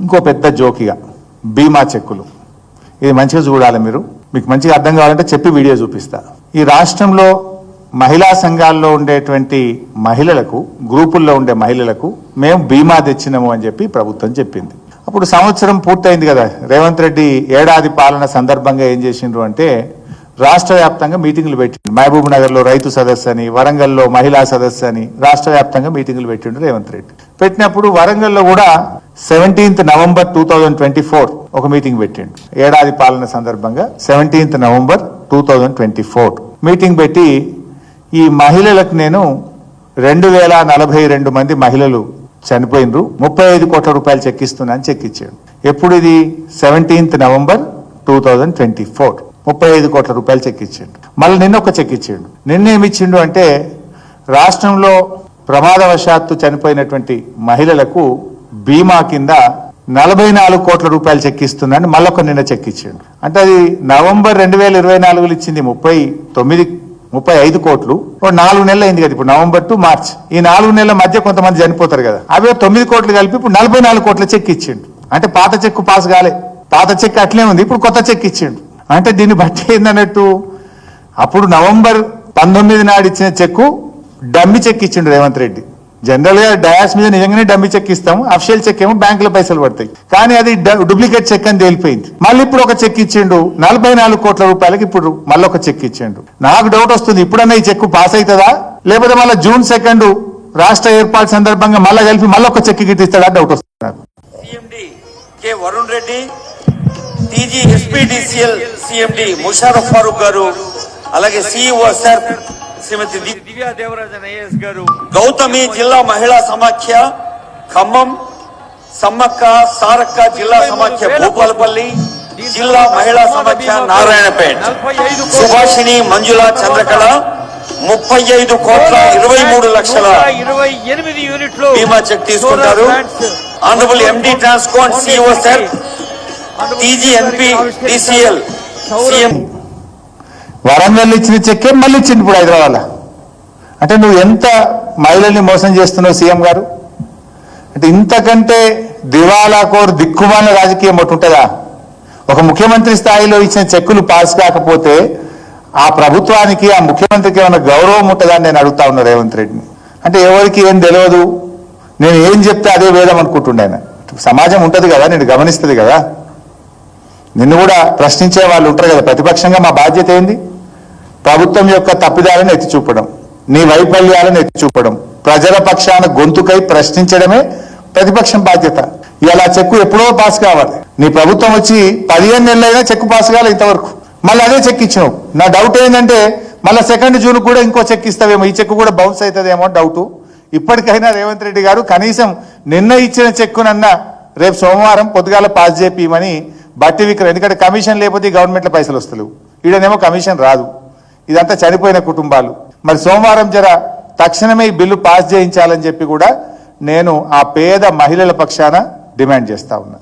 ఇంకో పెద్ద జోకిగా బీమా చెక్కులు. ఇది మంచిగా చూడాలి, మీకు మంచిగా అర్థం కావాలంటే చెప్పి వీడియో చూపిస్తా. ఈ రాష్ట్రంలో మహిళా సంఘాల్లో ఉండేటువంటి మహిళలకు, గ్రూపుల్లో ఉండే మహిళలకు మేము బీమా తెచ్చినాము అని చెప్పి ప్రభుత్వం చెప్పింది. అప్పుడు సంవత్సరం పూర్తయింది కదా. రేవంత్ రెడ్డి ఏడాది పాలన సందర్భంగా ఏం చేసిండ్రు అంటే రాష్ట్ర వ్యాప్తంగా మీటింగులు పెట్టిండు. మహబూబ్ నగర్ లో రైతు సదస్సు అని, వరంగల్లో మహిళా సదస్సు అని రాష్ట్ర వ్యాప్తంగా మీటింగులు పెట్టిండు రేవంత్ రెడ్డి. పెట్టినప్పుడు వరంగల్లో కూడా 17th November 2024 ఒక మీటింగ్ పెట్టిండు. ఏడాది పాలన సందర్భంగా 17th November 2024 మీటింగ్ పెట్టి ఈ మహిళలకు నేను 2042 మంది మహిళలు చనిపోయినరు, 35 కోట్ల రూపాయలు చెక్కిస్తున్నా అని చెక్కిచ్చాడు. ఎప్పుడు ఇది? 17th November 2024 35 కోట్ల రూపాయలు చెక్కిచ్చిండు. మళ్ళీ నిన్న ఒక చెక్కిచ్చిండు. నిన్న ఏమిచ్చిండు అంటే రాష్ట్రంలో ప్రమాదవశాత్తు చనిపోయినటువంటి మహిళలకు బీమా కింద 44 కోట్ల రూపాయలు చెక్కిస్తున్నాను మళ్ళొక నిన్న చెక్కిచ్చిండు. అంటే అది నవంబర్ 2024 ఇచ్చింది 35 కోట్లు. 4 నెలలు అయింది కదా ఇప్పుడు, నవంబర్ టు మార్చ్. ఈ 4 నెలల మధ్య కొంతమంది చనిపోతారు కదా, అవే 9 కోట్లు కలిపి ఇప్పుడు 44 కోట్ల చెక్ ఇచ్చిండు. అంటే పాత చెక్కు పాస్ కాలే, పాత చెక్ అట్లే ఉంది, ఇప్పుడు కొత్త చెక్ ఇచ్చిండు. అంటే దీన్ని బట్టి ఏందన్నట్టు, అప్పుడు నవంబర్ 19 నాడు ఇచ్చిన చెక్కు డమ్మి చెక్ ఇచ్చిండు రేవంత్ రెడ్డి. జనరల్ గా డయాస్ మీద నిజంగానే డమ్మి చెక్ ఇస్తాము, అఫిషియల్ చెక్ ఏమో బ్యాంకులో పైసలు పడతాయి, కానీ అది డూప్లికేట్ చెక్ అని తేలిపోయింది. మళ్ళీ ఇప్పుడు ఒక చెక్ ఇచ్చిండు 44 కోట్ల రూపాయలకి, ఇప్పుడు మళ్ళీ ఒక చెక్ ఇచ్చిండు. నాకు డౌట్ వస్తుంది, ఇప్పుడన్నా ఈ చెక్ పాస్ అవుతుందా, లేకపోతే మళ్ళీ June 2 రాష్ట్ర ఏర్పాటు సందర్భంగా మళ్ళీ కలిపి మళ్ళీ ఒక చెక్ గిట్టిస్తాడా డౌట్ వస్తుంది నాకు. CMD K Varun Reddy, TG SPDCL CMD Musharraf Farooq గారు, అలాగే సిఇఓ సార్ శ్రీమతి దివ్యా దేవరాజన్ ఐఏఎస్ గారు, గౌతమి జిల్లా మహిళా సమాఖ్య ఖమ్మం, సమ్మక్క సారక్క జిల్లా సమాఖ్య భూపాలపల్లి, జిల్లా మహిళా సమాఖ్య నారాయణపేట, సుభాషిణి మంజుల చంద్రకళ 35 కోట్ల 23 లక్షల 28 యూనిట్లు బీమా చెక్ తీసుకుంటారు. ఆనరబుల్ ఎండి ట్రాన్స్కోన్ CEO sir TGNPDCL CM Warangal ఇచ్చిన చెక్కే మళ్ళీ ఇచ్చింది ఇప్పుడు హైదరాబాద్. అంటే నువ్వు ఎంత మహిళల్ని మోసం చేస్తున్నావు సీఎం గారు? అంటే ఇంతకంటే దివాలాకోరు దిక్కుమాల రాజకీయం ఒకటి ఉంటుందా? ఒక ముఖ్యమంత్రి స్థాయిలో ఇచ్చిన చెక్కులు పాస్ కాకపోతే ఆ ప్రభుత్వానికి, ఆ ముఖ్యమంత్రికి ఏమైనా గౌరవం ఉంటుందా అని నేను అడుగుతా ఉన్నా రేవంత్ రెడ్డిని. అంటే ఎవరికి ఏం తెలియదు, నేను ఏం చెప్తే అదే వేదం అనుకుంటుండే ఆయన. సమాజం ఉంటుంది కదా, నేను గమనిస్తుంది కదా, నిన్ను కూడా ప్రశ్నించే వాళ్ళు ఉంటారు కదా. ప్రతిపక్షంగా మా బాధ్యత ఏంది? ప్రభుత్వం యొక్క తప్పిదాలను ఎత్తి చూపడం, నీ వైఫల్యాలను ఎత్తి చూపడం, ప్రజల పక్షాన గొంతుకై ప్రశ్నించడమే ప్రతిపక్షం బాధ్యత. ఇలా చెక్కు ఎప్పుడో పాస్ కావాలి. నీ ప్రభుత్వం వచ్చి 15 నెలలైనా చెక్కు పాస్ కావాలి ఇంతవరకు, మళ్ళీ అదే చెక్ ఇచ్చినావు. నా డౌట్ ఏంటంటే మళ్ళీ 2 జూన్ కూడా ఇంకో చెక్ ఇస్తావేమో, ఈ చెక్కు కూడా బౌన్స్ అవుతుందేమో డౌట్. ఇప్పటికైనా రేవంత్ రెడ్డి గారు కనీసం నిన్న ఇచ్చిన చెక్కునన్నా రేపు సోమవారం పొద్దుగాల పాస్ చేపిమని బట్టి విక్రమ్, ఎందుకంటే కమిషన్ లేకపోతే గవర్నమెంట్లో పైసలు వస్తలేవు, ఈడనేమో కమిషన్ రాదు. ఇదంతా చనిపోయిన కుటుంబాలు. మరి సోమవారం తక్షణమే ఈ బిల్లు పాస్ చేయించాలని చెప్పి కూడా నేను ఆ పేద మహిళల పక్షాన డిమాండ్ చేస్తా ఉన్నా.